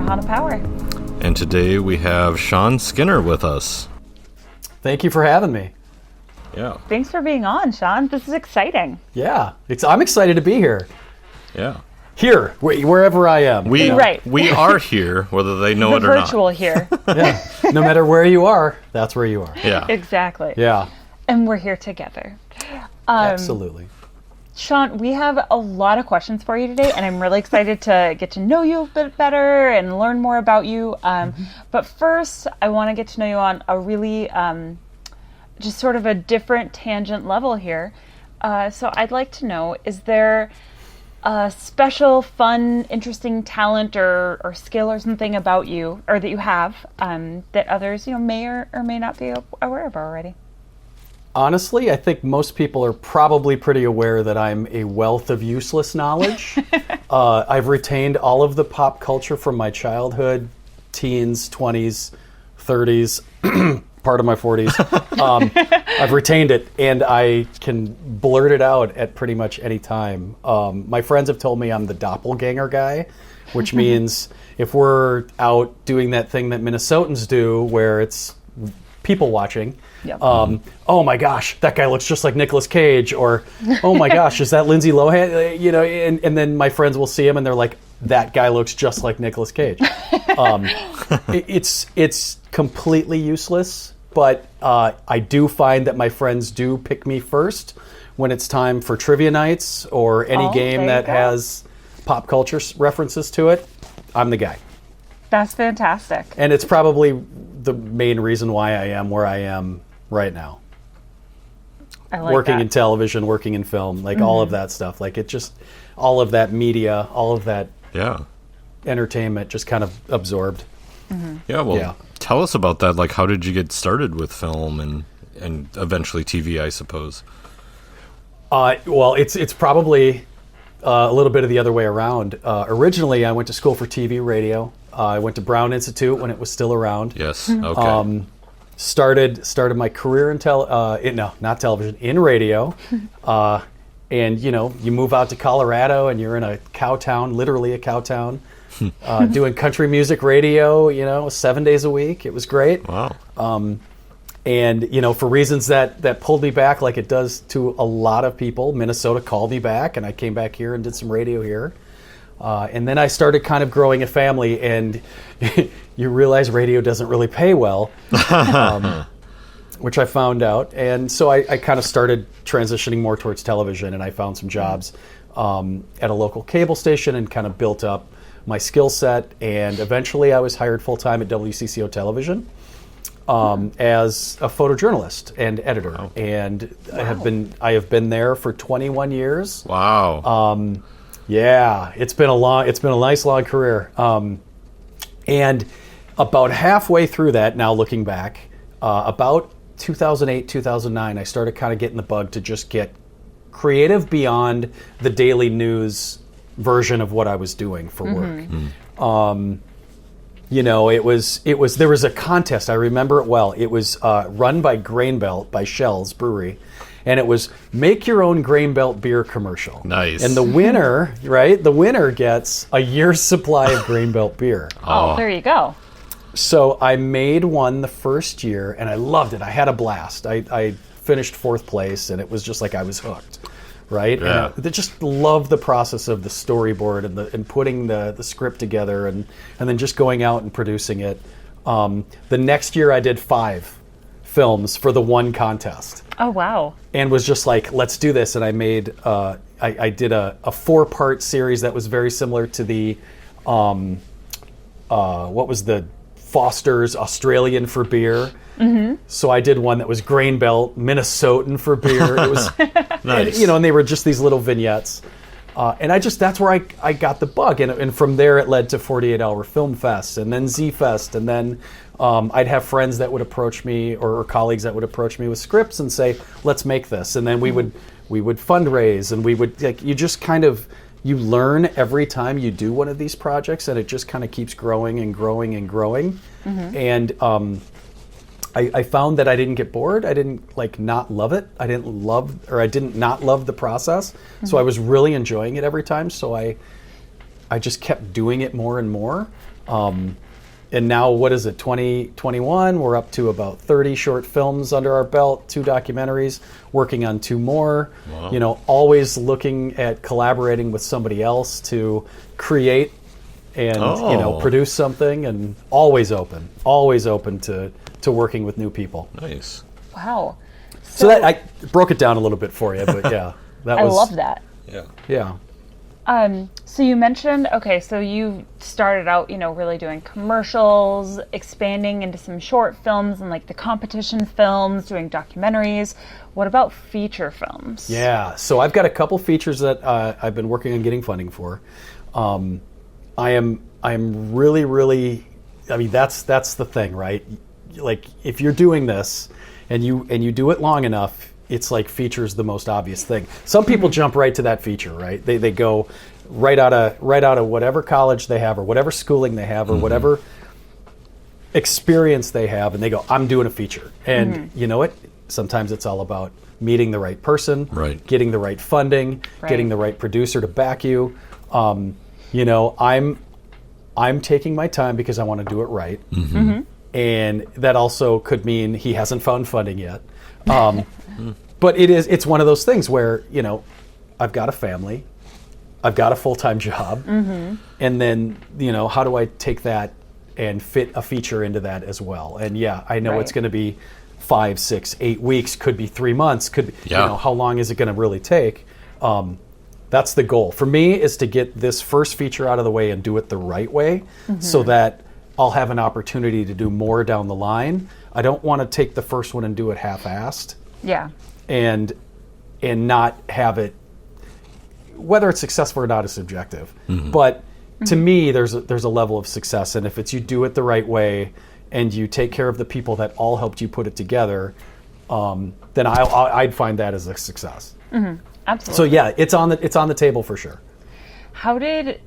Hana Power. And today we have Sean Skinner with us. Thank you for having me. Yeah. Thanks for being on, Sean. This is exciting. Yeah, I'm excited to be here. Yeah. Here, wherever I am. We we are here, whether they know it or not. Virtual here. Yeah. No matter where you are, that's where you are. Yeah. Exactly. Yeah. And we're here together. Absolutely. Sean, we have a lot of questions for you today, and I'm really excited to get to know you a bit better and learn more about you. But first, I want to get to know you on a really just sort of a different tangent level here. So I'd like to know, is there a special, fun, interesting talent or skill or something about you, or that you have, that others may or may not be aware of already? Honestly, I think most people are probably pretty aware that I'm a wealth of useless knowledge. I've retained all of the pop culture from my childhood, teens, 20s, 30s, part of my 40s. I've retained it, and I can blurt it out at pretty much any time. My friends have told me I'm the doppelganger guy, which means if we're out doing that thing that Minnesotans do where it's people watching, Yep. Oh my gosh, that guy looks just like Nicolas Cage, or oh my gosh, is that Lindsay Lohan? And then my friends will see him and they're like, that guy looks just like Nicolas Cage. It's completely useless, but I do find that my friends do pick me first when it's time for trivia nights or any game that has pop culture references to it. I'm the guy. That's fantastic. And it's probably the main reason why I am where I am right now. I like working that. in television, working in film, all of that stuff. It just, all of that media, all of that entertainment just kind of absorbed. Mm-hmm. Yeah, well, tell us about that. How did you get started with film and eventually TV, I suppose? Well, it's probably a little bit of the other way around. Originally, I went to school for TV radio. I went to Brown Institute when it was still around. Yes, okay. Started my career in not television, in radio. And you move out to Colorado and you're in a cow town, literally a cow town, doing country music radio, 7 days a week. It was great. Wow. And for reasons that pulled me back, like it does to a lot of people, Minnesota called me back and I came back here and did some radio here. And then I started kind of growing a family, and you realize radio doesn't really pay well, which I found out. And so I kind of started transitioning more towards television, and I found some jobs at a local cable station and kind of built up my skill set. And eventually I was hired full-time at WCCO Television as a photojournalist and editor. Wow. And I have been there for 21 years. Wow. Yeah, it's been a nice long career. And about halfway through that, now looking back, about 2008, 2009, I started kind of getting the bug to just get creative beyond the daily news version of what I was doing for work. Mm-hmm. There was a contest, I remember it well. It was run by Grain Belt, by Shell's Brewery. And it was make your own Grain Belt beer commercial. Nice. And the winner gets a year's supply of Grain Belt beer. Oh, there you go. So I made one the first year, and I loved it. I had a blast. I finished fourth place, and it was just like I was hooked, right? Yeah. And I just love the process of the storyboard and putting the script together and then just going out and producing it. The next year I did 5 films for the one contest. Oh, wow. And was just like, let's do this. And I made, I did a 4-part series that was very similar to the, what was the Foster's Australian for beer. Mm-hmm. So I did one that was Grain Belt Minnesotan for beer. It was, nice. And they were just these little vignettes. And that's where I got the bug. And from there it led to 48-hour Film Fest and then Z-Fest. And then I'd have friends that would approach me or colleagues that would approach me with scripts and say, let's make this. And then we would fundraise, and we would, you just kind of, you learn every time you do one of these projects, and it just kind of keeps growing and growing and growing. Mm-hmm. And I found that I didn't get bored. I didn't not love it. I didn't not love the process. Mm-hmm. So I was really enjoying it every time. So I just kept doing it more and more. And now, what is it, 2021? We're up to about 30 short films under our belt, 2 documentaries, working on 2 more. Wow. You know, always looking at collaborating with somebody else to create and, you know, produce something, and always open to working with new people. Nice. Wow. So that, I broke it down a little bit for you, but yeah. I love that. Yeah. Yeah. So you mentioned, okay, so you started out, you know, really doing commercials, expanding into some short films and like the competition films, doing documentaries. What about feature films? Yeah, so I've got a couple features that I've been working on getting funding for. I am really, I mean, that's the thing, right? Like, if you're doing this and you do it long enough, it's like feature's the most obvious thing. Some people jump right to that feature, right? They go right out of whatever college they have or whatever schooling they have or whatever experience they have, and they go, I'm doing a feature. And you know what? Sometimes it's all about meeting the right person, right, getting the right funding, getting the right producer to back you. You know, I'm taking my time because I want to do it right. And that also could mean he hasn't found funding yet. But it's one of those things where, you know, I've got a family, I've got a full-time job, and then, you know, how do I take that and fit a feature into that as well? And yeah, I know it's going to be 5, 6, 8 weeks, could be 3 months, could be, you know, how long is it going to really take? That's the goal. For me, is to get this first feature out of the way and do it the right way, so that I'll have an opportunity to do more down the line. I don't want to take the first one and do it half-assed. Yeah. And not have it, whether it's successful or not is subjective. But to me, there's a level of success, and if it's you do it the right way and you take care of the people that all helped you put it together, then I'd find that as a success. Absolutely. So yeah, it's on the table for sure. How did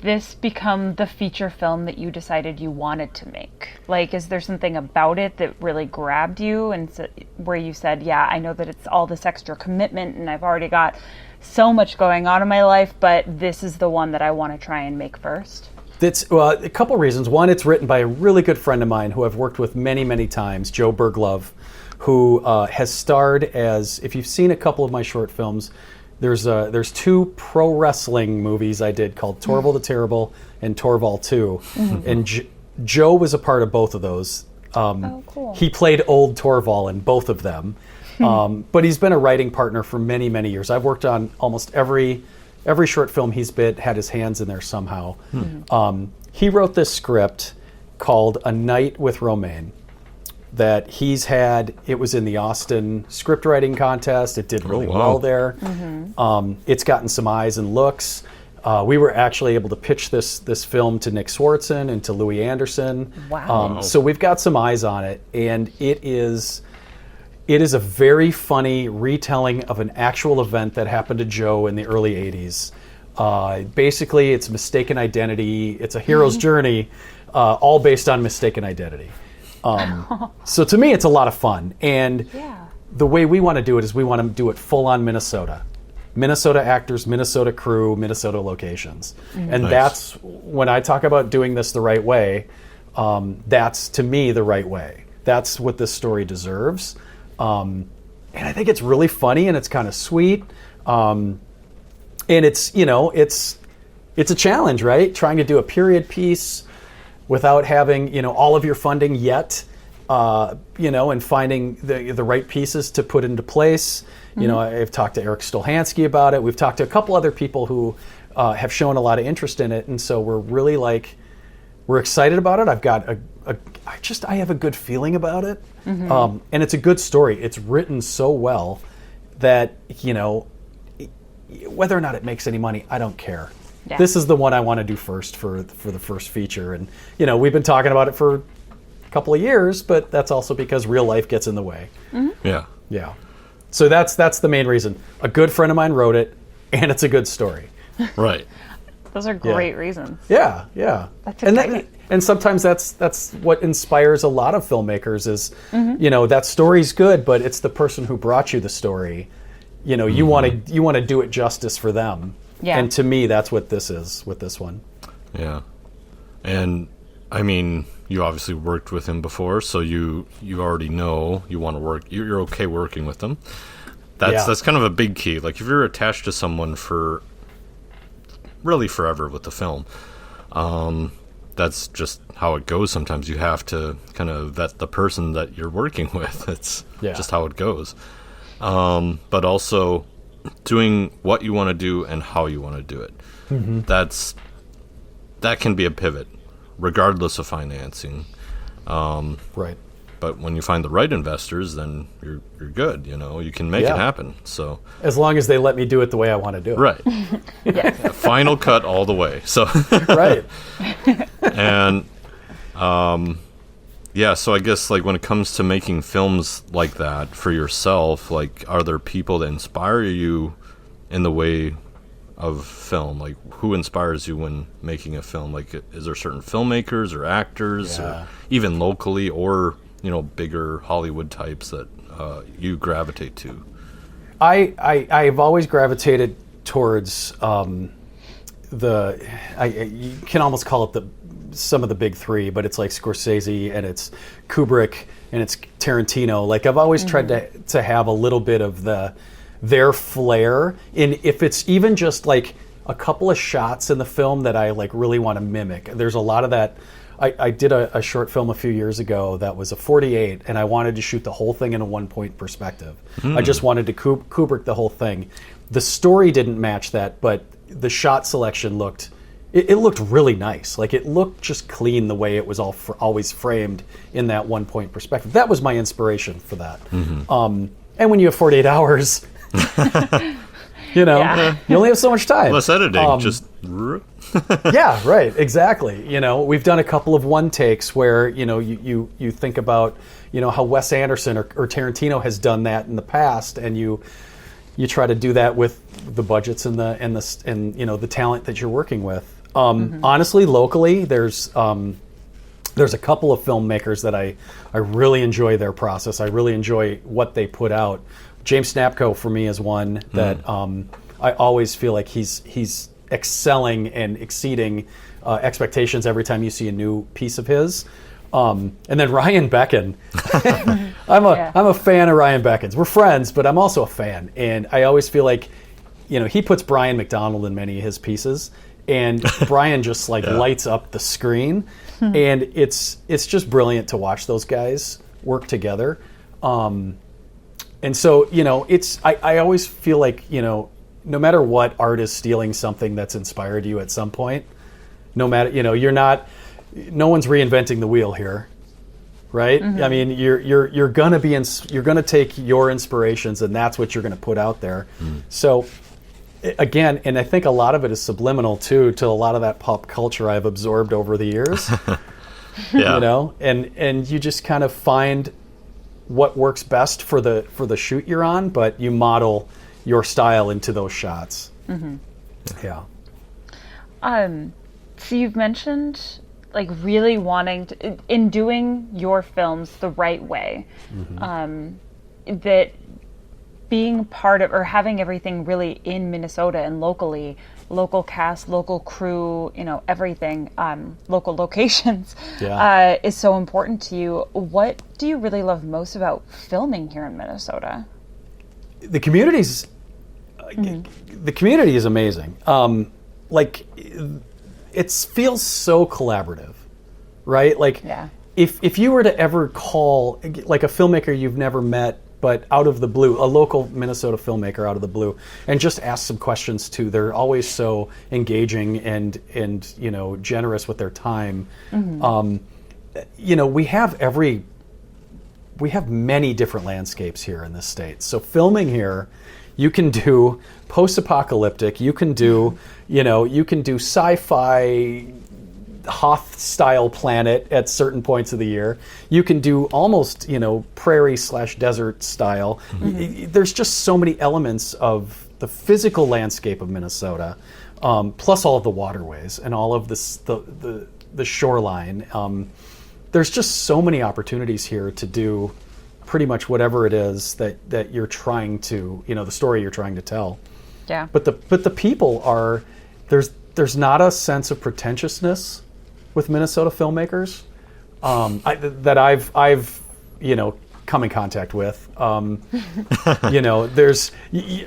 this become the feature film that you decided you wanted to make? Like, is there something about it that really grabbed you, and where you said, yeah, I know that it's all this extra commitment and I've already got so much going on in my life, but this is the one that I want to try and make first? It's a couple reasons. One, it's written by a really good friend of mine who I've worked with many, many times, Joe Berglove, who has starred as, if you've seen a couple of my short films, there's 2 pro wrestling movies I did called Torval the Terrible and Torval 2. And Joe was a part of both of those. Cool. He played old Torval in both of them. But he's been a writing partner for many, many years. I've worked on almost every short film he's had his hands in there somehow. He wrote this script called A Night with Romaine that he's had. It was in the Austin script writing contest. It did really well there. It's gotten some eyes and looks. We were actually able to pitch this film to Nick Swartzen and to Louis Anderson. Wow. So we've got some eyes on it, and it is a very funny retelling of an actual event that happened to Joe in the early 80s. Basically, it's mistaken identity. It's a hero's journey, all based on mistaken identity. So to me, it's a lot of fun. And the way we want to do it is we want to do it full on Minnesota. Minnesota actors, Minnesota crew, Minnesota locations. And that's, when I talk about doing this the right way, that's, to me, the right way. That's what this story deserves. And I think it's really funny, and it's kind of sweet. And it's, you know, it's a challenge, right? Trying to do a period piece without having, you know, all of your funding yet, you know, and finding the right pieces to put into place. You know, I've talked to Eric Stolhansky about it. We've talked to a couple other people who have shown a lot of interest in it, and so we're really we're excited about it. I've got I have a good feeling about it, and it's a good story. It's written so well that, you know, whether or not it makes any money, I don't care. Yeah. This is the one I want to do first for the first feature. And, you know, we've been talking about it for a couple of years, but that's also because real life gets in the way. Yeah. So that's the main reason. A good friend of mine wrote it, and it's a good story. Right. Those are great reasons. Yeah. That's exciting. And sometimes that's what inspires a lot of filmmakers is, you know, that story's good, but it's the person who brought you the story. You know, you want to do it justice for them. Yeah. And to me, that's what this is with this one. Yeah. And I mean, you obviously worked with him before, so you already know you want to work. You're okay working with them. That's kind of a big key. Like if you're attached to someone for really forever with the film, that's just how it goes. Sometimes you have to kind of vet the person that you're working with. It's just how it goes. But also doing what you want to do and how you want to do it. Mm-hmm. That can be a pivot, regardless of financing. Right. But when you find the right investors, then you're good. You can make it happen. So as long as they let me do it the way I want to do it. Right. Final cut all the way. So right. And so I guess like when it comes to making films like that for yourself, like are there people that inspire you in the way of film? Like who inspires you when making a film? Like is there certain filmmakers or actors or even locally or bigger Hollywood types that you gravitate to? I've always gravitated towards you can almost call it some of the big three, but it's like Scorsese and it's Kubrick and it's Tarantino. Like I've always tried to have a little bit of their flair in, if it's even just like a couple of shots in the film that I like really want to mimic. There's a lot of that. I did a short film a few years ago that was a 48, and I wanted to shoot the whole thing in a one-point perspective. I just wanted to Kubrick the whole thing. The story didn't match that, but the shot selection looked really nice. Like it looked just clean the way it was always framed in that one-point perspective. That was my inspiration for that. Mm-hmm. And when you have 48 hours, you only have so much time. Less editing, just... Yeah, right, exactly. We've done a couple of one takes where, you think about, how Wes Anderson or Tarantino has done that in the past, and you try to do that with the budgets and the talent that you're working with. Honestly, locally, there's a couple of filmmakers that I really enjoy their process. I really enjoy what they put out. James Snapko for me is one that I always feel like he's excelling and exceeding expectations every time you see a new piece of his. And then Ryan Becken. I'm a fan of Ryan Becken's. We're friends, but I'm also a fan. And I always feel like, he puts Brian McDonald in many of his pieces, and Brian just lights up the screen. And it's just brilliant to watch those guys work together. And so, I always feel like, no matter what, art is stealing something that's inspired you at some point. No matter, no one's reinventing the wheel here, right? Mm-hmm. I mean, you're gonna take your inspirations, and that's what you're gonna put out there. So, again, and I think a lot of it is subliminal too, to a lot of that pop culture I've absorbed over the years. And you just kind of find what works best for the shoot you're on, but you model your style into those shots. Mm-hmm. Yeah. So you've mentioned like really wanting to, in doing your films the right way, that being part of or having everything really in Minnesota and locally, local cast, local crew, everything, local locations, is so important to you. What do you really love most about filming here in Minnesota? The community's the community is amazing. It feels so collaborative, right? If you were to ever call like a filmmaker you've never met, but out of the blue, a local Minnesota filmmaker out of the blue, and just ask some questions too. They're always so engaging and generous with their time. We have many different landscapes here in this state. So filming here, you can do post-apocalyptic, you can do sci-fi Hoth-style planet at certain points of the year. You can do almost, prairie/desert style. There's just so many elements of the physical landscape of Minnesota, plus all of the waterways and all of the shoreline. There's just so many opportunities here to do pretty much whatever it is that you're trying to, the story you're trying to tell. Yeah. But the people are, there's not a sense of pretentiousness with Minnesota filmmakers that I've come in contact with. There's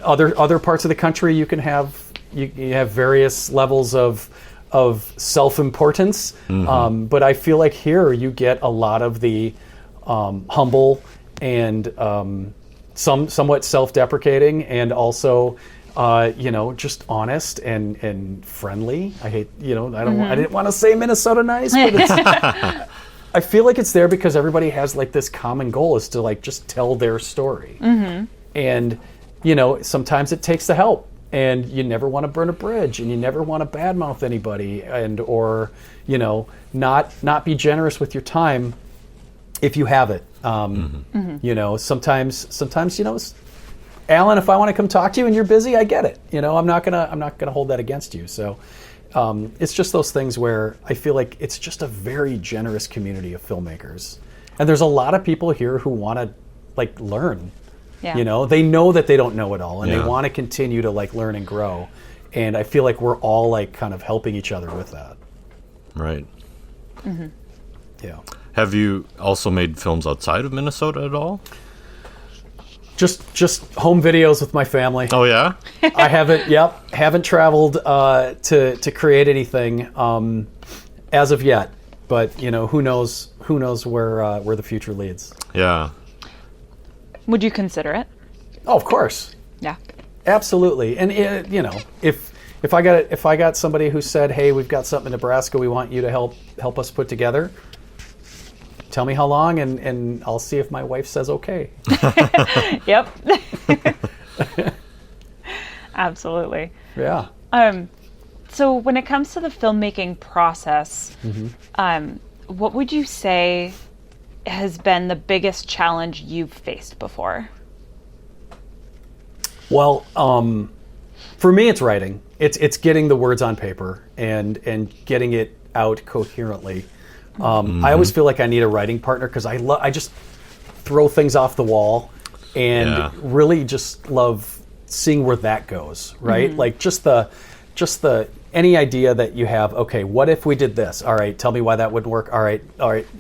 other parts of the country you can have you have various levels of self-importance, but I feel like here you get a lot of the humble and somewhat self-deprecating, and also just honest and friendly. I hate I didn't want to say Minnesota nice, but it's, I feel like it's there because everybody has like this common goal is to like just tell their story, and sometimes it takes the help. And you never want to burn a bridge, and you never want to badmouth anybody, or not be generous with your time if you have it. Sometimes Alan, if I want to come talk to you and you're busy, I get it. I'm not gonna hold that against you. So it's just those things where I feel like it's just a very generous community of filmmakers, and there's a lot of people here who want to like learn. Yeah. They know that they don't know it all, and they want to continue to like learn and grow. And I feel like we're all like kind of helping each other with that. Right. Yeah. Have you also made films outside of Minnesota at all? Just home videos with my family. Oh yeah. I haven't traveled to create anything as of yet. But who knows where the future leads. Yeah. Would you consider it? Oh, of course. Yeah. Absolutely. And if I got somebody who said, "Hey, we've got something in Nebraska we want you to help us put together," tell me how long, and I'll see if my wife says okay. Yep. Absolutely. Yeah. So when it comes to the filmmaking process, what would you say has been the biggest challenge you've faced before? Well, for me, it's writing. It's getting the words on paper and getting it out coherently. I always feel like I need a writing partner because I just throw things off the wall and really just love seeing where that goes. Right, like just the any idea that you have, okay, what if we did this? All right, tell me why that wouldn't work. All right.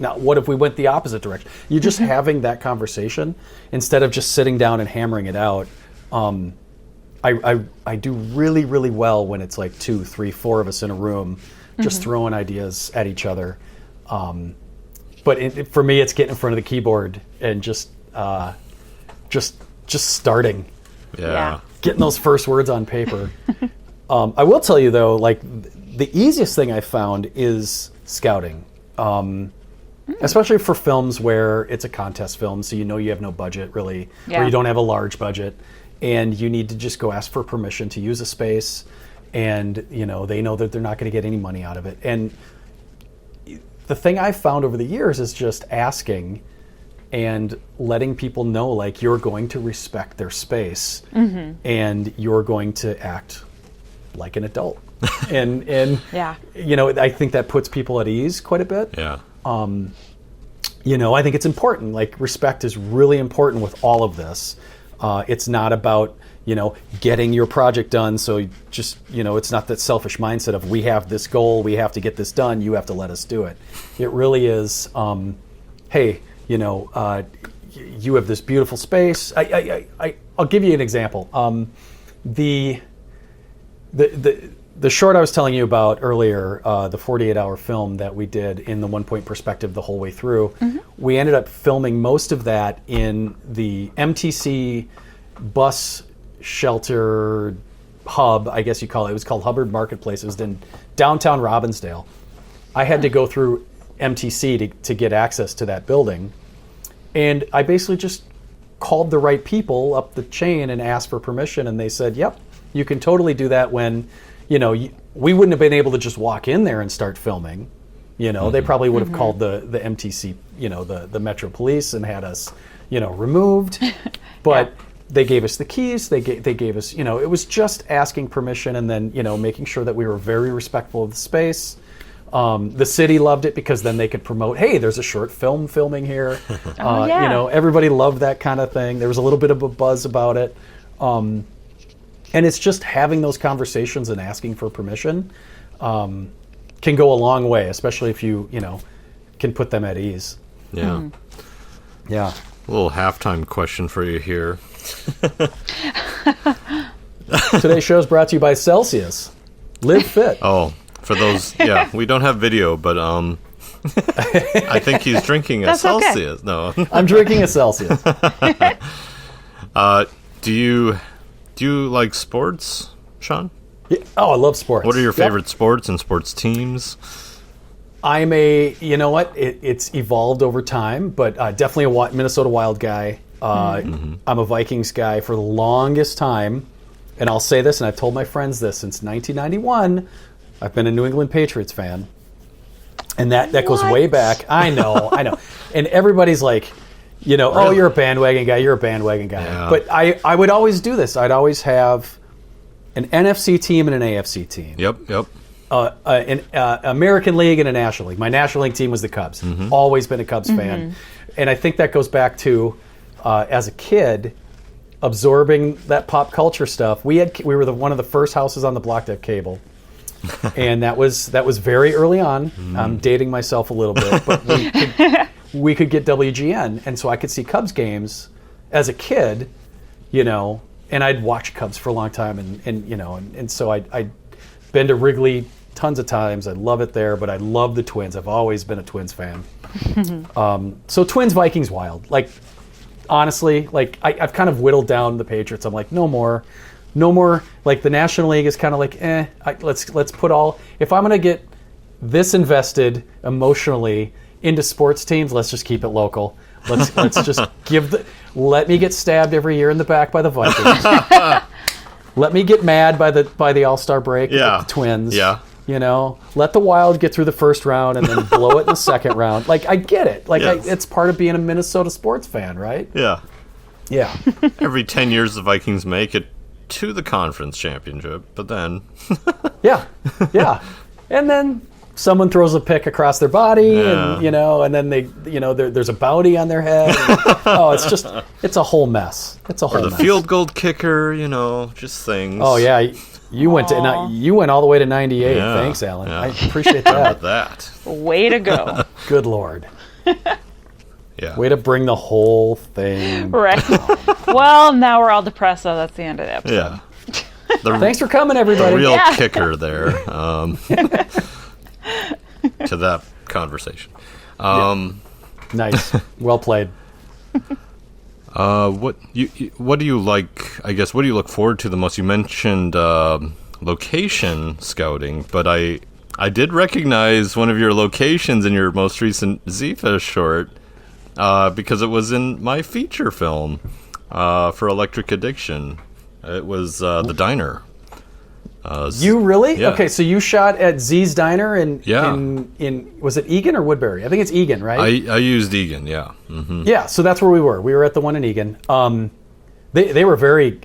Now, what if we went the opposite direction? You're just having that conversation instead of just sitting down and hammering it out. I do really, really well when it's like 2, 3, 4 of us in a room just throwing ideas at each other. But for me, it's getting in front of the keyboard and just starting. Yeah. Getting those first words on paper. I will tell you though, like the easiest thing I found is scouting, especially for films where it's a contest film, so you have no budget really, or you don't have a large budget, and you need to just go ask for permission to use a space, and they know that they're not going to get any money out of it. And the thing I've found over the years is just asking and letting people know like you're going to respect their space and you're going to act like an adult, and I think that puts people at ease quite a bit. Yeah. I think it's important. Like respect is really important with all of this. It's not about getting your project done. So just it's not that selfish mindset of we have this goal, we have to get this done, you have to let us do it. It really is. Hey, you have this beautiful space. I'll give you an example. The short I was telling you about earlier, the 48-hour film that we did in the one-point perspective the whole way through, we ended up filming most of that in the MTC bus shelter hub, I guess you call it. It was called Hubbard Marketplace. It was in downtown Robbinsdale. I had to go through MTC to get access to that building, and I basically just called the right people up the chain and asked for permission, and they said, yep, you can totally do that. When we wouldn't have been able to just walk in there and start filming. They probably would have called the MTC, the Metro Police, and had us, removed. But they gave us the keys. They gave us, it was just asking permission, and then making sure that we were very respectful of the space. The city loved it because then they could promote, hey, there's a short film filming here. Everybody loved that kind of thing. There was a little bit of a buzz about it. And it's just having those conversations and asking for permission. can go a long way, especially if you can put them at ease. Yeah. Yeah. A little halftime question for you here. Today's show is brought to you by Celsius. Live fit. Oh, for those, we don't have video, but I think he's drinking a Celsius. Okay. No, I'm drinking a Celsius. Do you like sports, Sean? Yeah. Oh, I love sports. What are your favorite sports and sports teams? I'm it's evolved over time, but definitely a Minnesota Wild guy. I'm a Vikings guy for the longest time. And I'll say this, and I've told my friends this, since 1991, I've been a New England Patriots fan. And that goes way back. I know. And everybody's like, really? Oh, you're a bandwagon guy. Yeah. But I would always do this. I'd always have an NFC team and an AFC team. Yep. An American League and a National League. My National League team was the Cubs. Always been a Cubs fan. And I think that goes back to, as a kid, absorbing that pop culture stuff. We were one of the first houses on the block to have cable. And that was very early on. I'm dating myself a little bit, but we could get WGN, and so I could see Cubs games as a kid, and I'd watch Cubs for a long time, and so I'd been to Wrigley tons of times. I love it there, but I love the Twins. I've always been a Twins fan. So Twins, Vikings, Wild. Like, honestly, I've kind of whittled down the Patriots. I'm like, no more. Like, the National League is kind of like, let's put all. If I'm going to get this invested emotionally into sports teams, let's just keep it local. Let's just let me get stabbed every year in the back by the Vikings. Let me get mad by the All-Star break with the Twins. Yeah. Let the Wild get through the first round and then blow it in the second round. Like, I get it. Like, it's part of being a Minnesota sports fan, right? Yeah. Yeah. Every 10 years, the Vikings make it to the conference championship, but then... Yeah. And then someone throws a pick across their body, and, and then they, there's a bounty on their head. And, it's a whole mess. It's a whole mess. Or the field goal kicker, just things. Oh, yeah. You went all the way to 98. Yeah, thanks, Alan. Yeah. I appreciate that. that. Way to go. Good Lord. Yeah. Way to bring the whole thing. Right. Well, now we're all depressed, so that's the end of the episode. Yeah. Thanks for coming, everybody. The real kicker there to that conversation. Nice. Well played. What do you like? I guess what do you look forward to the most? You mentioned location scouting, but I did recognize one of your locations in your most recent Zifa short because it was in my feature film for Electric Addiction. It was the diner. You really? Yeah. Okay, so you shot at Z's Diner in was it Egan or Woodbury? I think it's Egan, right? I used Egan, yeah. Mm-hmm. Yeah, so that's where we were. We were at the one in Egan. They were very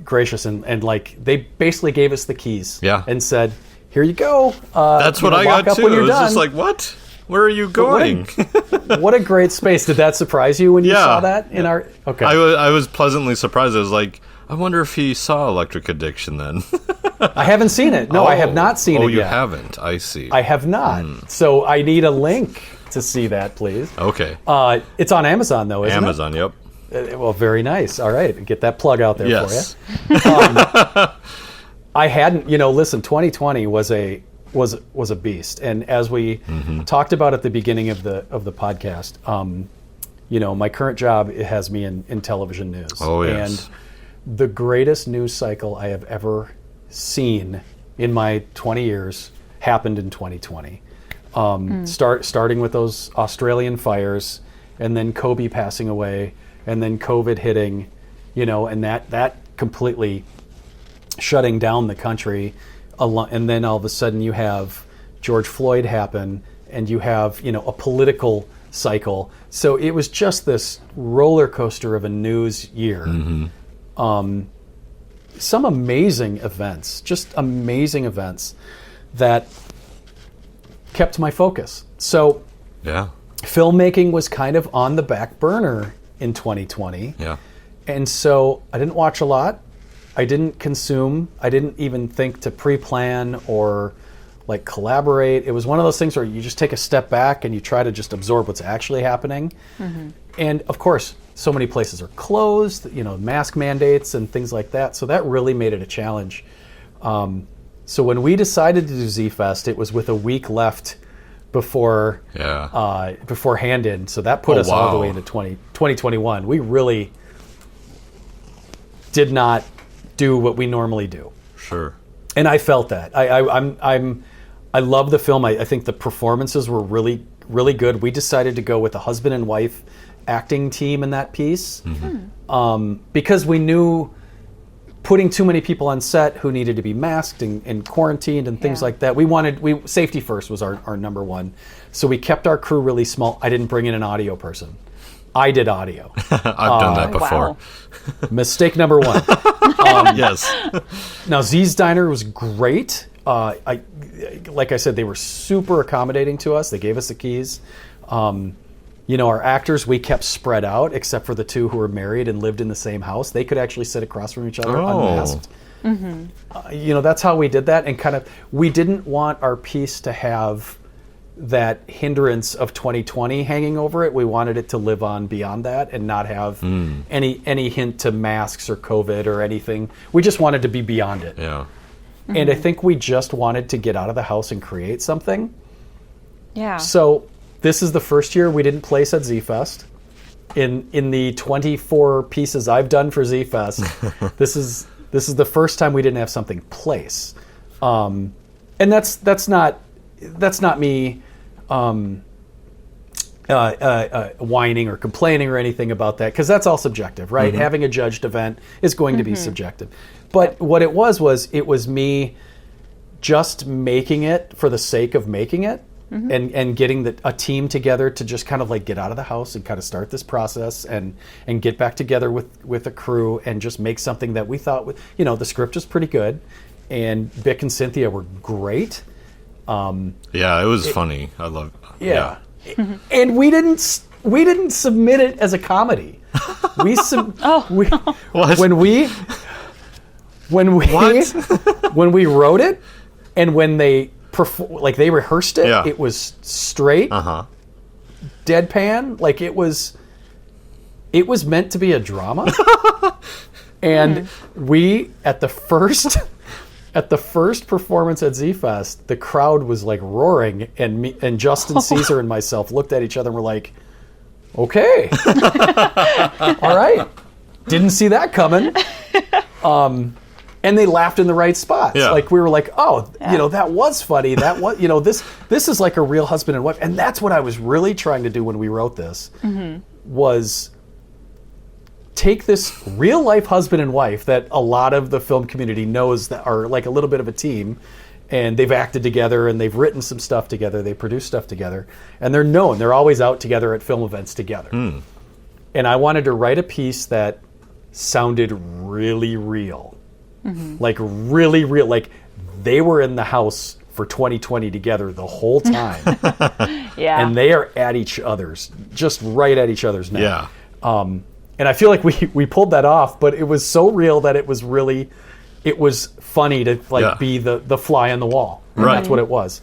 gracious and like they basically gave us the keys. Yeah. And said, "Here you go." That's what I got too. When you're it was done. just like, what? Where are you going? What a great space! Did that surprise you when you saw that in our? Okay. I was pleasantly surprised. I was like, I wonder if he saw Electric Addiction then. I haven't seen it. No, I have not seen it yet. Oh, you haven't? I see. I have not. So I need a link to see that, please. Okay. It's on Amazon, though, isn't Amazon, it? yep. Well, very nice. All right. Get that plug out there yes. for you. I hadn't, listen, 2020 was a beast. And as we talked about at the beginning of the podcast, my current job has me in television news. Oh, yes. And the greatest news cycle I have ever seen in my 20 years happened in 2020. Starting with those Australian fires, and then Kobe passing away, and then COVID hitting, and that completely shutting down the country. And then all of a sudden you have George Floyd happen, and you have a political cycle. So it was just this roller coaster of a news year. Some amazing events, just amazing events that kept my focus. So filmmaking was kind of on the back burner in 2020. Yeah. And so I didn't watch a lot. I didn't consume. I didn't even think to pre-plan or like collaborate. It was one of those things where you just take a step back and you try to just absorb what's actually happening. And of course, so many places are closed, mask mandates and things like that. So that really made it a challenge. So when we decided to do Z-Fest, it was with a week left before hand-in. So that put us all the way into 2021. We really did not do what we normally do. Sure. And I felt that. I love the film. I think the performances were really, really good. We decided to go with a husband and wife acting team in that piece because we knew putting too many people on set who needed to be masked and quarantined and things like that. Safety first was our number one. So we kept our crew really small. I didn't bring in an audio person. I did audio. I've done that before. Wow. Mistake number one. Yes. Now, Z's Diner was great. Like I said, they were super accommodating to us. They gave us the keys. Our actors, we kept spread out, except for the two who were married and lived in the same house. They could actually sit across from each other unmasked. That's how we did that. And we didn't want our piece to have that hindrance of 2020 hanging over it. We wanted it to live on beyond that and not have any hint to masks or COVID or anything. We just wanted to be beyond it. Yeah. And I think we just wanted to get out of the house and create something. Yeah. So this is the first year we didn't place at Z-Fest. In the 24 pieces I've done for Z-Fest, this is the first time we didn't have something place. And that's not me whining or complaining or anything about that, because that's all subjective, right? Having a judged event is going to be subjective. But what it was me just making it for the sake of making it, and getting a team together to just kind of like get out of the house and kind of start this process and get back together with a crew and just make something that we thought, the script was pretty good, and Bick and Cynthia were great. It was funny. I love. Yeah. And we didn't submit it as a comedy. We when we wrote it, and when they they rehearsed it, it was straight, deadpan. Like it was meant to be a drama. And we at the first performance at Z-Fest, the crowd was like roaring, and Justin Caesar and myself looked at each other and were like, okay. All right. Didn't see that coming. And they laughed in the right spots. Yeah. Like we were like, that was funny. That was, this is like a real husband and wife. And that's what I was really trying to do when we wrote this, was take this real life husband and wife that a lot of the film community knows that are like a little bit of a team, and they've acted together and they've written some stuff together, they produce stuff together, and they're known. They're always out together at film events together. And I wanted to write a piece that sounded really real. Like really real. Like they were in the house for 2020 together the whole time. And they are at each other's, just right at each other's neck. And I feel like we pulled that off, but it was so real that it was funny to be the fly on the wall. And that's what it was.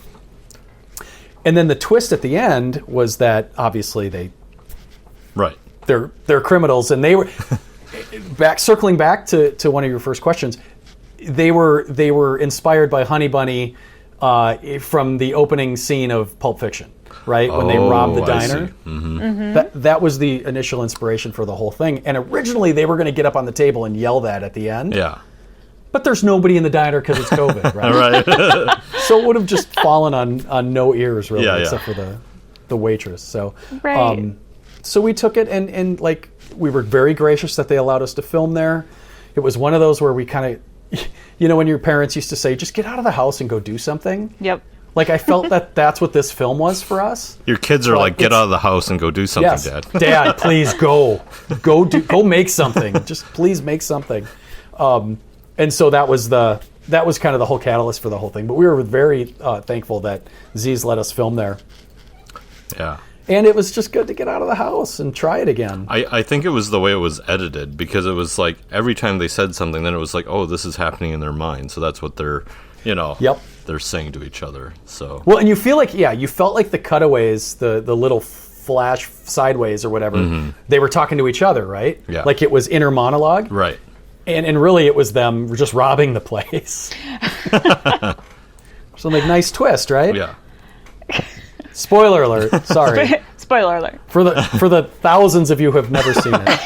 And then the twist at the end was that obviously they're criminals, and they were circling back to one of your first questions. They were inspired by Honey Bunny from the opening scene of Pulp Fiction, right? When they robbed the diner. That was the initial inspiration for the whole thing. And originally they were going to get up on the table and yell that at the end. Yeah. But there's nobody in the diner because it's COVID, right? Right. So it would have just fallen on no ears, really, except for the waitress. So, so we took it and like we were very gracious that they allowed us to film there. It was one of those where we kind of, when your parents used to say, just get out of the house and go do something. Yep. Like I felt that's what this film was for us. Your kids are like, get out of the house and go do something, yes, Dad. Dad, please go make something. Just please make something. And so that was kind of the whole catalyst for the whole thing. But we were very thankful that Z's let us film there. Yeah. And it was just good to get out of the house and try it again. I think it was the way it was edited, because it was like every time they said something, then it was like, oh, this is happening in their mind. So that's what they're, Yep. they're saying to each other. So well, and you feel like you felt like the cutaways, the little flash sideways or whatever, they were talking to each other, right? Yeah. Like it was inner monologue, right. And really it was them just robbing the place. So like nice twist, right? Yeah. Spoiler alert. Sorry. Spoiler alert. For the thousands of you who have never seen it.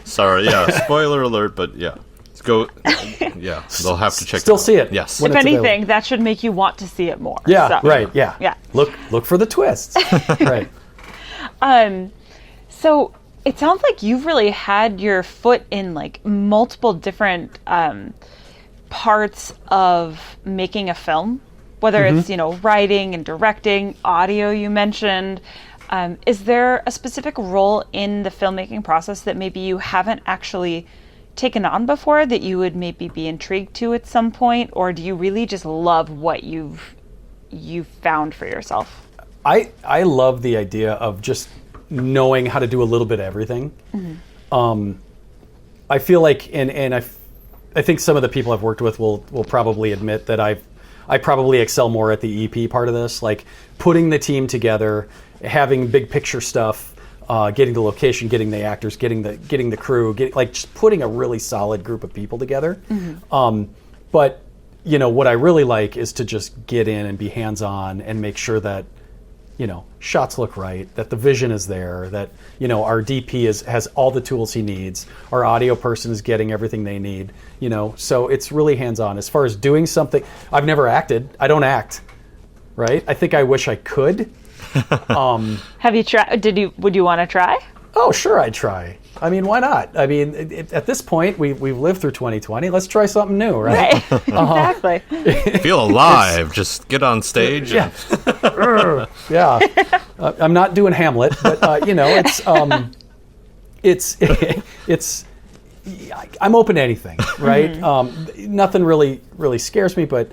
Sorry, yeah. Spoiler alert, but yeah. Let's go. Yeah, they'll have to check. Still it out. see it. Yes. When If it's anything, available. that should make you want to see it more. Yeah. So. Right. Yeah. Yeah. Look for the twists. Right. So it sounds like you've really had your foot in like multiple different parts of making a film, whether it's, writing and directing, audio you mentioned. Is there a specific role in the filmmaking process that maybe you haven't actually taken on before that you would maybe be intrigued to at some point? Or do you really just love what you've found for yourself? I love the idea of just knowing how to do a little bit of everything. I feel like, and I think some of the people I've worked with will probably admit that I probably excel more at the EP part of this, like putting the team together, having big picture stuff, getting the location, getting the actors, getting the crew, just putting a really solid group of people together. But what I really like is to just get in and be hands-on and make sure that shots look right, that the vision is there, that our DP has all the tools he needs, our audio person is getting everything they need, so it's really hands-on. As far as doing something, I've never acted. I don't act, right? I think I wish I could. Have you tried? Would you want to try? Oh, sure, I'd try. I mean, why not? I mean, at this point, we've lived through 2020. Let's try something new, right? Exactly. Feel alive. Just get on stage. Yeah. Yeah. I'm not doing Hamlet, but it's I'm open to anything, right? Nothing really scares me, but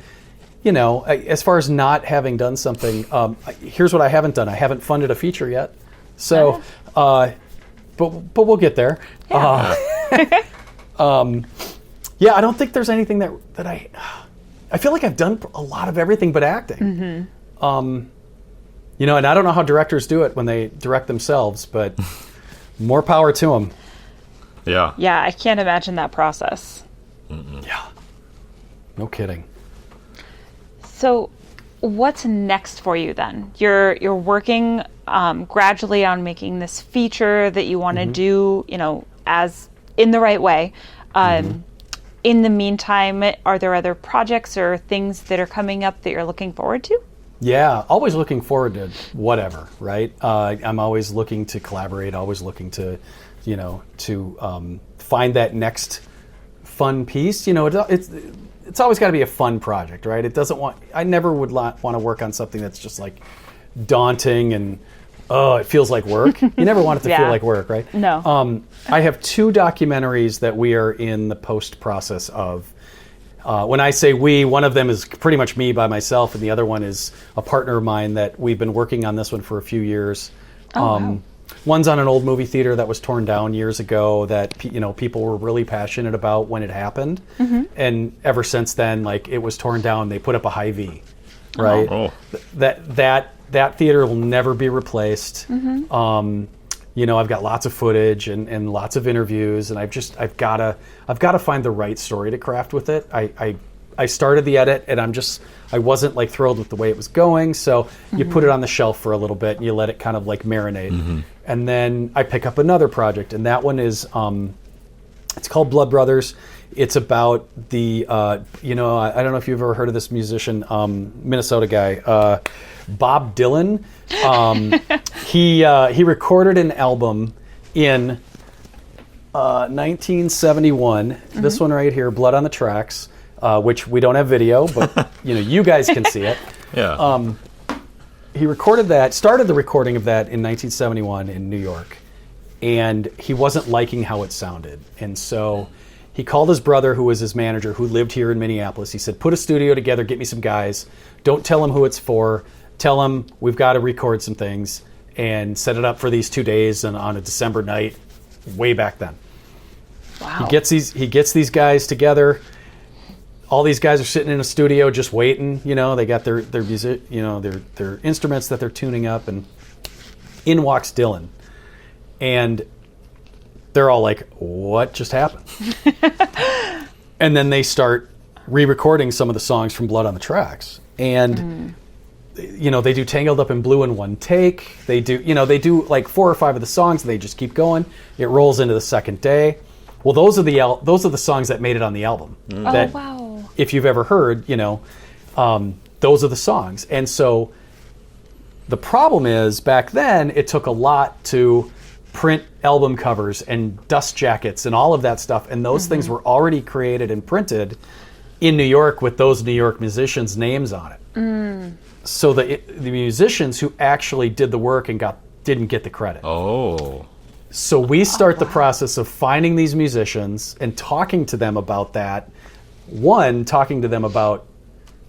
as far as not having done something, here's what I haven't done. I haven't funded a feature yet, so. But we'll get there. Yeah. I don't think there's anything that I feel like I've done a lot of everything but acting. And I don't know how directors do it when they direct themselves, but more power to them. Yeah. Yeah, I can't imagine that process. Yeah. No kidding. So what's next for you then? You're working gradually on making this feature that you want to do, as in the right way. In the meantime, are there other projects or things that are coming up that you're looking forward to? Yeah, always looking forward to whatever, right? I'm always looking to collaborate, always looking to, find that next fun piece. It's always got to be a fun project, right? I never would want to work on something that's just like daunting and, it feels like work. You never want it to feel like work, right? No. I have 2 documentaries that we are in the post process of. When I say we, one of them is pretty much me by myself, and the other one is a partner of mine that we've been working on this one for a few years. Wow. One's on an old movie theater that was torn down years ago that people were really passionate about when it happened, and ever since then, like it was torn down, they put up a Hy-Vee, right? Oh. That theater will never be replaced. I've got lots of footage and lots of interviews, and I've got to find the right story to craft with it. I started the edit, and I wasn't like thrilled with the way it was going, so you put it on the shelf for a little bit and you let it kind of like marinate, and then I pick up another project, and that one is it's called Blood Brothers. It's about the I don't know if you've ever heard of this musician, Minnesota guy, Bob Dylan. He recorded an album in 1971. This one right here, Blood on the Tracks, which we don't have video, but you guys can see it. Yeah. He recorded that, started the recording of that in 1971 in New York, and he wasn't liking how it sounded, and so he called his brother, who was his manager, who lived here in Minneapolis. He said, "Put a studio together, get me some guys. Don't tell him who it's for. Tell him we've got to record some things and set it up for these 2 days and on a December night, way back then." Wow. He gets these guys together. all these guys are sitting in a studio just waiting. They got their music, their instruments that they're tuning up, and in walks Dylan, and they're all like, "What just happened?" And then they start re-recording some of the songs from Blood on the Tracks, and they do Tangled Up in Blue in one take. They do like 4 or 5 of the songs, and they just keep going. It rolls into the second day. Well, those are the songs that made it on the album. Oh, wow. If you've ever heard, those are the songs. And so the problem is, back then, it took a lot to print album covers and dust jackets and all of that stuff. And those things were already created and printed in New York with those New York musicians' names on it. So the musicians who actually did the work and didn't get the credit. Oh. So we start the process of finding these musicians and talking to them about that. One, talking to them about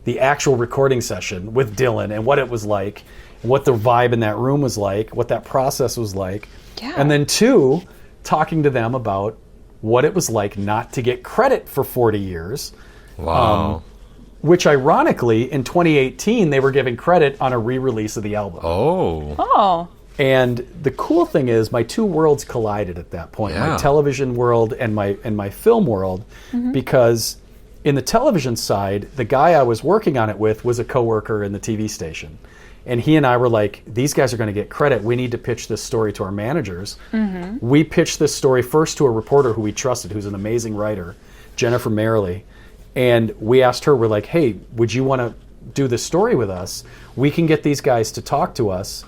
the actual recording session with Dylan and what it was like, what the vibe in that room was like, what that process was like. Yeah. And then 2, talking to them about what it was like not to get credit for 40 years. Wow. Which ironically, in 2018, they were giving credit on a re-release of the album. Oh. And the cool thing is, my 2 worlds collided at that point, my television world and my film world, because in the television side, the guy I was working on it with was a coworker in the TV station. And he and I were like, these guys are going to get credit. We need to pitch this story to our managers. We pitched this story first to a reporter who we trusted, who's an amazing writer, Jennifer Merrily. And we asked her, we're like, hey, would you want to do this story with us? We can get these guys to talk to us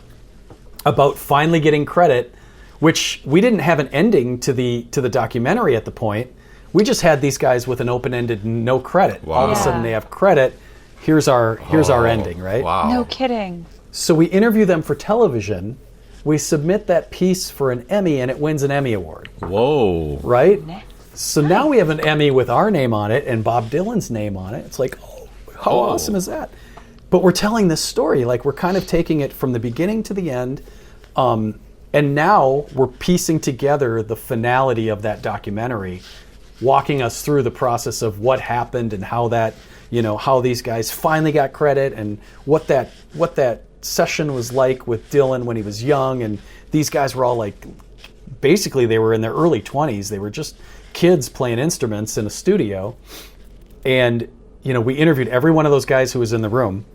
about finally getting credit, which we didn't have an ending to the documentary at the point. We just had these guys with an open-ended no credit. Wow. All of a sudden they have credit. Here's our ending, right? Wow. No kidding. So we interview them for television. We submit that piece for an Emmy, and it wins an Emmy Award. Whoa. Right? So now we have an Emmy with our name on it and Bob Dylan's name on it. It's like, how awesome is that? But we're telling this story, like we're kind of taking it from the beginning to the end, and now we're piecing together the finality of that documentary, walking us through the process of what happened and how that, how these guys finally got credit and what that session was like with Dylan when he was young. And these guys were all like, basically they were in their early 20s. They were just kids playing instruments in a studio. And, we interviewed every one of those guys who was in the room.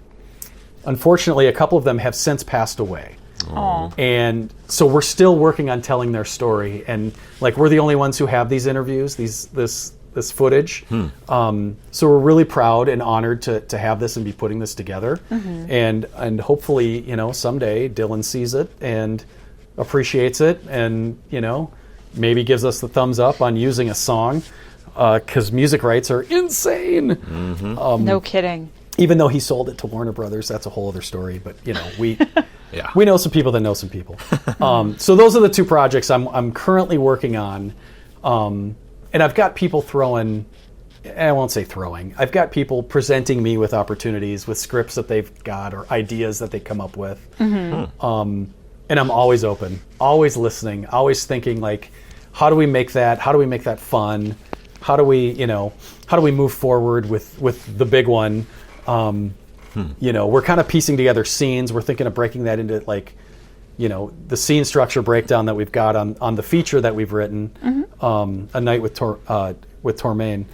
Unfortunately, a couple of them have since passed away. Aww. And so we're still working on telling their story. And like, we're the only ones who have these interviews, this footage. So we're really proud and honored to have this and be putting this together. And hopefully, someday Dylan sees it and appreciates it and, maybe gives us the thumbs up on using a song, because music rights are insane. No kidding. Even though he sold it to Warner Brothers, that's a whole other story. But we Yeah. we know some people that know some people. So those are the 2 projects I'm currently working on, and I've got people throwing. I won't say throwing. I've got people presenting me with opportunities, with scripts that they've got or ideas that they come up with. And I'm always open, always listening, always thinking like, how do we make that fun? How do we move forward with the big one? We're kind of piecing together scenes. We're thinking of breaking that into like, the scene structure breakdown that we've got on the feature that we've written, A Night with Tormain.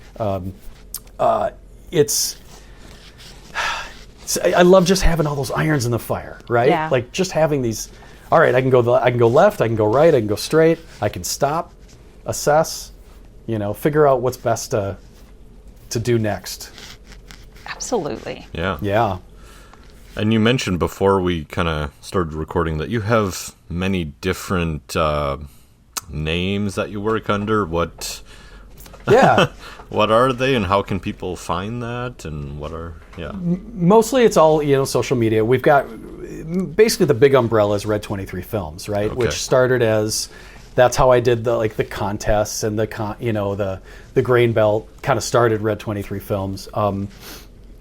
I love just having all those irons in the fire, right? Yeah. Like just having these. All right, I can go left, I can go right, I can go straight, I can stop, assess, figure out what's best to do next. Absolutely. Yeah. Yeah. And you mentioned before we kind of started recording that you have many different names that you work under. What Yeah. what are they, and how can people find that? And what are Mostly it's all social media. We've got basically the big umbrella is Red 23 Films, right? Okay. Which started as that's how I did the contests and the grain belt kind of started Red 23 Films.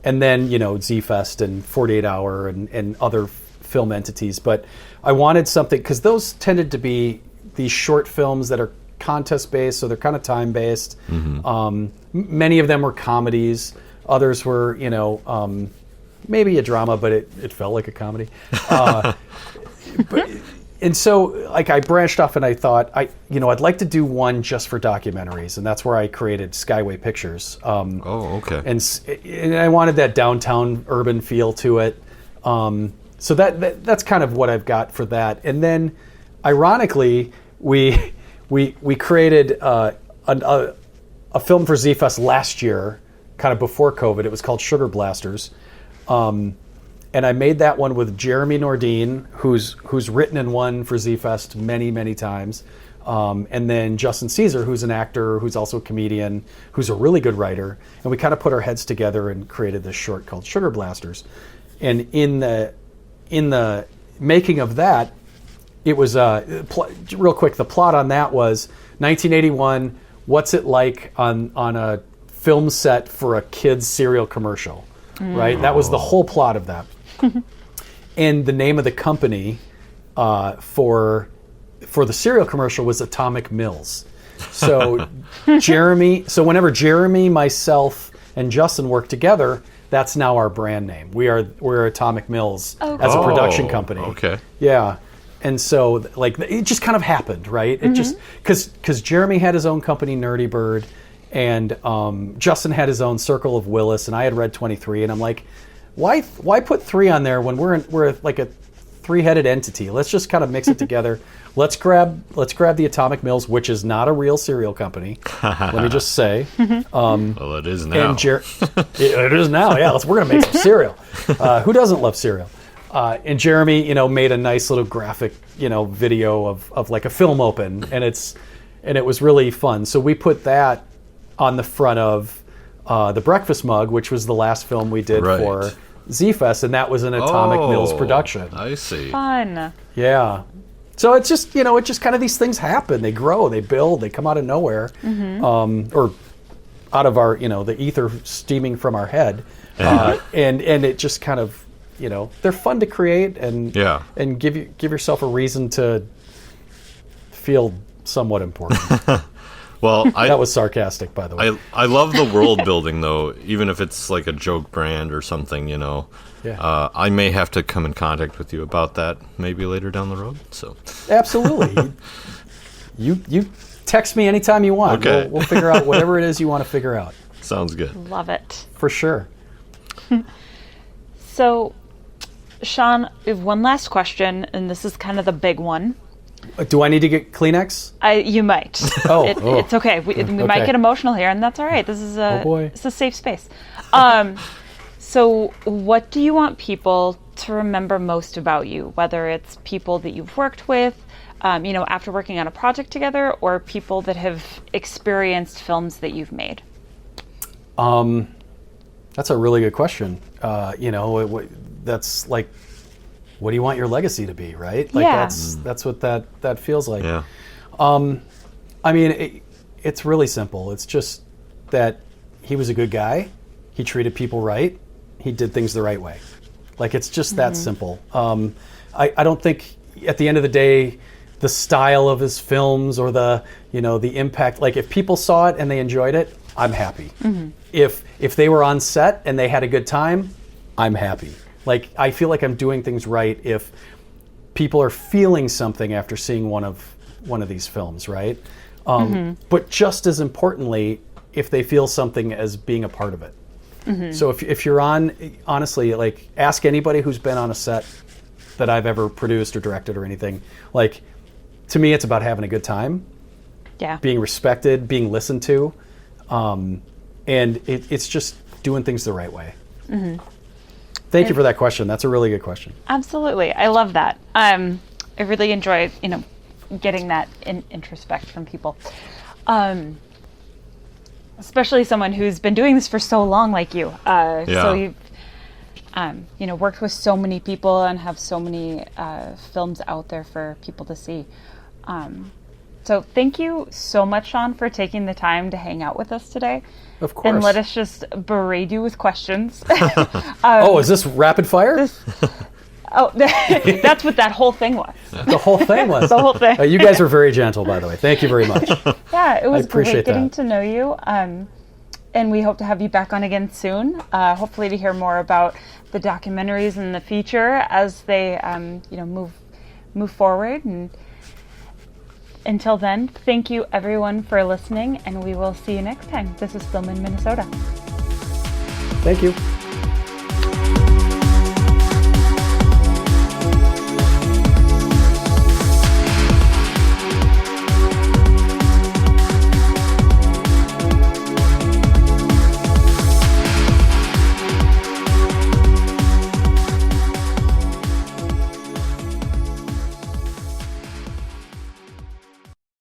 And then, Z-Fest and 48 Hour and other film entities. But I wanted something, because those tended to be these short films that are contest-based, so they're kind of time-based. Many of them were comedies. Others were, maybe a drama, but it felt like a comedy. And so, like, I branched off and I thought, I'd like to do one just for documentaries, and that's where I created Skyway Pictures. Okay. And I wanted that downtown urban feel to it. So that's kind of what I've got for that. And then, ironically, we created a film for Z-Fest last year, kind of before COVID. It was called Sugar Blasters. And I made that one with Jeremy Nordine, who's written and won for Z-Fest many, many times. And then Justin Caesar, who's an actor, who's also a comedian, who's a really good writer. And we kind of put our heads together and created this short called Sugar Blasters. And in the making of that, it was, real quick, the plot on that was 1981, what's it like on a film set for a kid's cereal commercial, right? That was the whole plot of that. And the name of the company for the cereal commercial was Atomic Mills. So whenever Jeremy, myself, and Justin work together, that's now our brand name. We're Atomic Mills as a production company. Okay. Yeah. And so, like, it just kind of happened, right? It just because Jeremy had his own company, Nerdy Bird, and Justin had his own Circle of Willis, and I had Red 23, and I'm like, why put 3 on there when we're like a 3-headed entity? Let's just kind of mix it together. Let's grab the Atomic Mills, which is not a real cereal company. Let me just say. Well, it is now. And it is now. Yeah, we're gonna make some cereal. Who doesn't love cereal? And Jeremy, made a nice little graphic, video of like a film open, and it was really fun. So we put that on the front of the Breakfast Mug, which was the last film we did for Z-Fest, and that was an Atomic Mills production. I see. Fun. Yeah. So it's just, it just kind of, these things happen. They grow, they build, they come out of nowhere, or out of our, the ether steaming from our head, and it just kind of, they're fun to create and give yourself a reason to feel somewhat important. Well, that was sarcastic, by the way. I love the world building, though, even if it's like a joke brand or something, Yeah. I may have to come in contact with you about that maybe later down the road. So absolutely. You text me anytime you want. Okay. We'll figure out whatever it is you want to figure out. Sounds good. Love it. For sure. So, Sean, we have one last question, and this is kind of the big one. Do I need to get Kleenex? You might. It's okay. We might get emotional here, and that's all right. This is it's a safe space. So what do you want people to remember most about you, whether it's people that you've worked with, after working on a project together, or people that have experienced films that you've made? That's a really good question. That's like, what do you want your legacy to be, right? Like that's what that feels like. Yeah. I mean, it's really simple. It's just that he was a good guy. He treated people right. He did things the right way. Like, it's just that simple. I don't think at the end of the day, the style of his films or the impact, like, if people saw it and they enjoyed it, I'm happy. If they were on set and they had a good time, I'm happy. Like, I feel like I'm doing things right if people are feeling something after seeing one of these films, right? But just as importantly, if they feel something as being a part of it. So if you're honestly, like, ask anybody who's been on a set that I've ever produced or directed or anything. Like, to me, it's about having a good time, being respected, being listened to, and it's just doing things the right way. Thank you for that question. That's a really good question. Absolutely. I love that. I really enjoy, getting that introspect from people. Especially someone who's been doing this for so long like you. So you've, worked with so many people and have so many films out there for people to see. So thank you so much, Sean, for taking the time to hang out with us today. Of course. And let us just berate you with questions. Is this rapid fire? That's what that whole thing was. The whole thing was. The whole thing. You guys were very gentle, by the way. Thank you very much. Yeah, it was I appreciate great getting that. to know you. and we hope to have you back on again soon, hopefully to hear more about the documentaries in the future as they move forward. And until then, thank you everyone for listening, and we will see you next time. This is Film in Minnesota. Thank you.